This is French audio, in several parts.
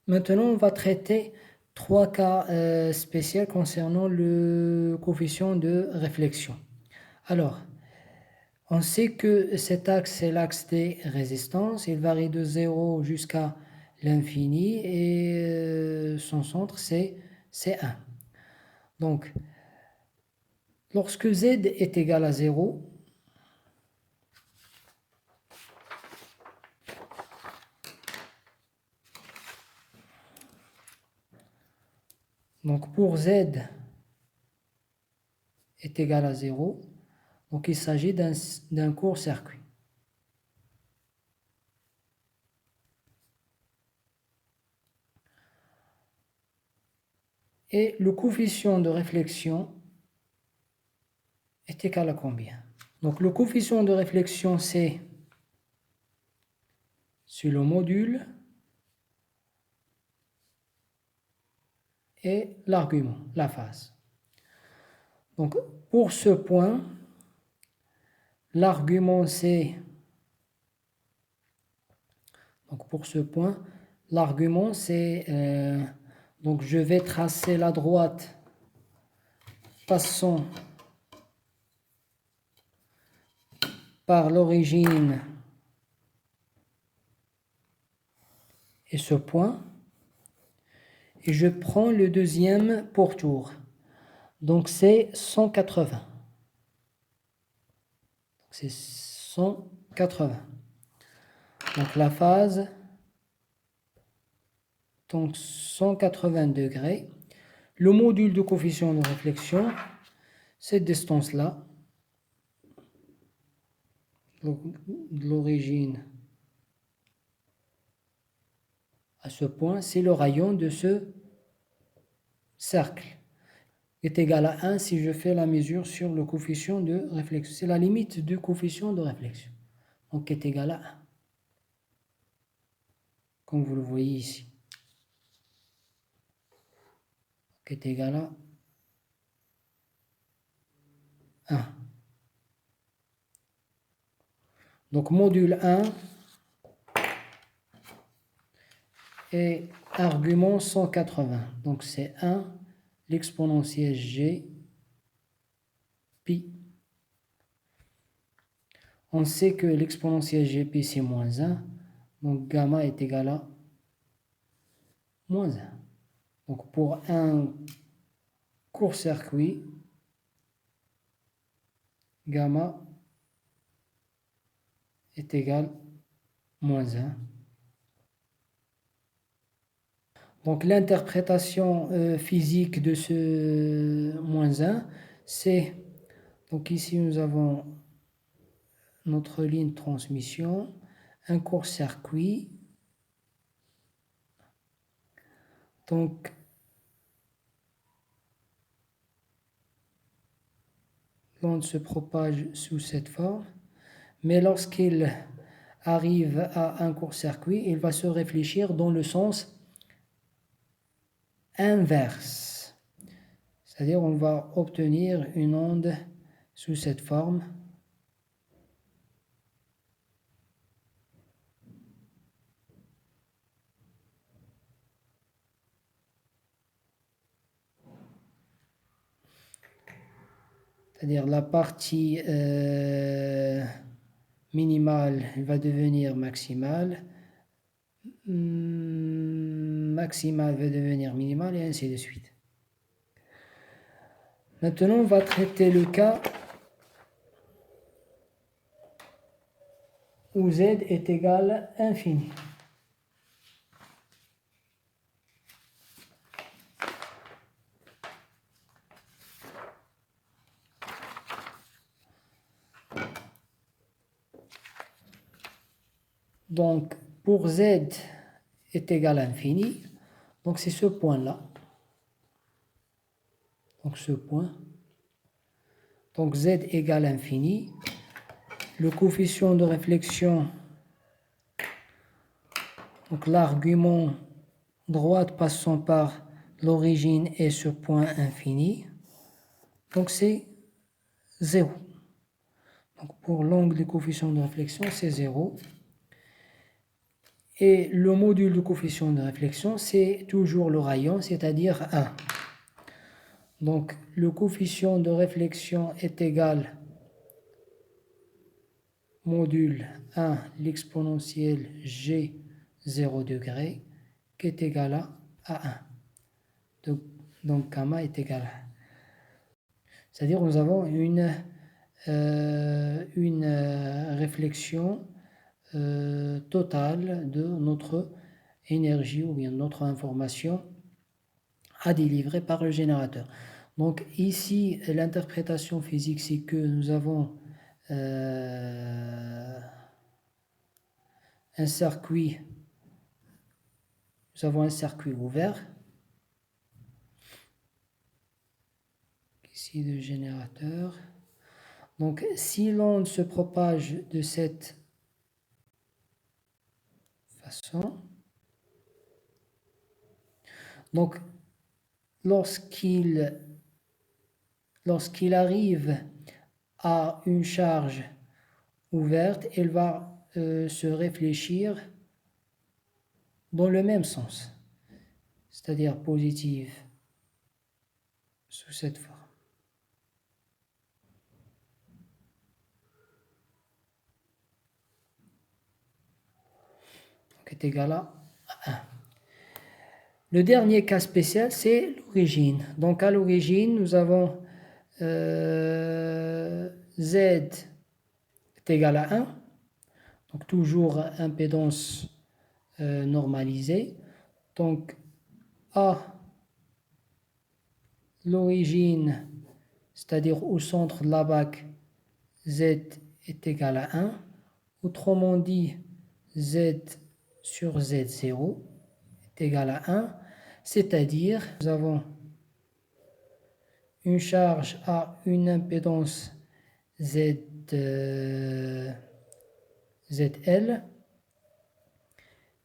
Maintenant, on va traiter trois cas spéciaux concernant le coefficient de réflexion. Alors, on sait que cet axe, c'est l'axe des résistances. Il varie de 0 jusqu'à l'infini et son centre, c'est 1. Donc, lorsque z est égal à 0, donc pour z est égal à 0, donc il s'agit d'un court-circuit. Et le coefficient de réflexion est égal à combien? Donc le coefficient de réflexion, c'est sur le module et l'argument, la phase. Donc pour ce point, l'argument c'est... Donc pour ce point, l'argument c'est... donc je vais tracer la droite passant par l'origine et ce point. Et je prends le deuxième pourtour. Donc c'est 180. C'est 180. Donc la phase, donc 180 degrés. Le module de coefficient de réflexion, cette distance-là, de l'origine à ce point, c'est le rayon de ce cercle. Est égal à 1 si je fais la mesure sur le coefficient de réflexion. C'est la limite du coefficient de réflexion. Donc est égal à 1. Comme vous le voyez ici. Donc est égal à 1. Donc module 1 et argument 180. Donc c'est 1 l'exponentielle g pi. On sait que l'exponentielle gp c'est moins 1. Donc gamma est égal à moins 1. Donc pour un court-circuit, gamma est égal à moins 1. Donc l'interprétation physique de ce moins 1, c'est, donc ici nous avons notre ligne de transmission, un court-circuit. Donc l'onde se propage sous cette forme, mais lorsqu'il arrive à un court-circuit, il va se réfléchir dans le sens inverse. C'est-à-dire on va obtenir une onde sous cette forme. C'est-à-dire la partie minimale va devenir maximale, maximale va devenir minimale et ainsi de suite. Maintenant, on va traiter le cas où z est égal à infini. Donc, pour z est égal à infini, donc c'est ce point-là. Donc ce point. Donc z égale infini. Le coefficient de réflexion, donc l'argument droite passant par l'origine et ce point infini. Donc c'est 0. Donc pour l'angle du coefficient de réflexion, c'est 0. Et le module du coefficient de réflexion, c'est toujours le rayon, c'est-à-dire 1. Donc, le coefficient de réflexion est égal module 1, l'exponentielle g 0 degré, qui est égal à 1. Donc, gamma est égal à 1. C'est-à-dire nous avons une réflexion totale de notre énergie ou bien notre information à délivrer par le générateur. Donc ici, l'interprétation physique, c'est que nous avons un circuit ouvert. Ici, le générateur. Donc, si l'onde se propage de cette façon, donc lorsqu'il arrive à une charge ouverte, elle va se réfléchir dans le même sens, c'est-à-dire positive sous cette forme. Donc est égal à 1. Le dernier cas spécial, c'est l'origine. Donc à l'origine, nous avons Z est égal à 1. Donc toujours impédance normalisée. Donc à l'origine, c'est-à-dire au centre de la bague, Z est égal à 1. Autrement dit, Z sur Z0 est égal à 1. C'est-à-dire, nous avons une charge à une impédance ZL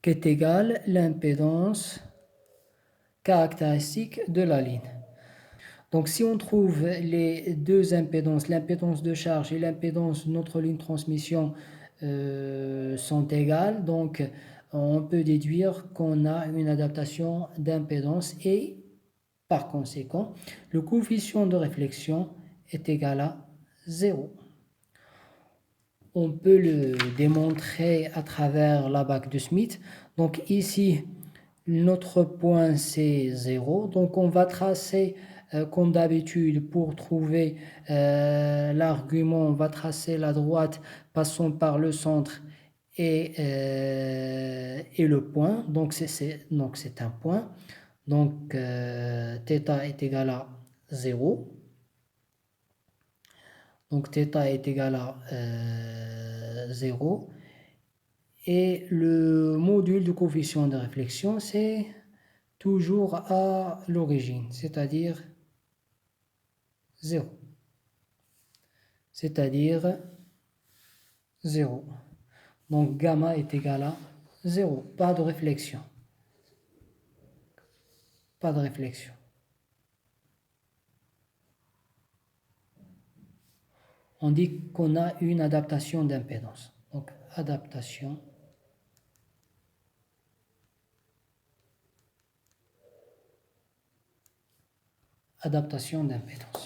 qui est égale à l'impédance caractéristique de la ligne. Donc si on trouve les deux impédances, l'impédance de charge et l'impédance de notre ligne de transmission sont égales, donc on peut déduire qu'on a une adaptation d'impédance et par conséquent, le coefficient de réflexion est égal à 0. On peut le démontrer à travers la bague de Smith. Donc ici, notre point c'est 0. Donc on va tracer, comme d'habitude, pour trouver l'argument, on va tracer la droite passant par le centre et le point. Donc c'est un point. Donc, θ est égal à 0. Donc, θ est égal à 0. Et le module du coefficient de réflexion, c'est toujours à l'origine, c'est-à-dire 0. C'est-à-dire 0. Donc, gamma est égal à 0. Pas de réflexion. Pas de réflexion. On dit qu'on a une adaptation d'impédance. Donc, adaptation d'impédance.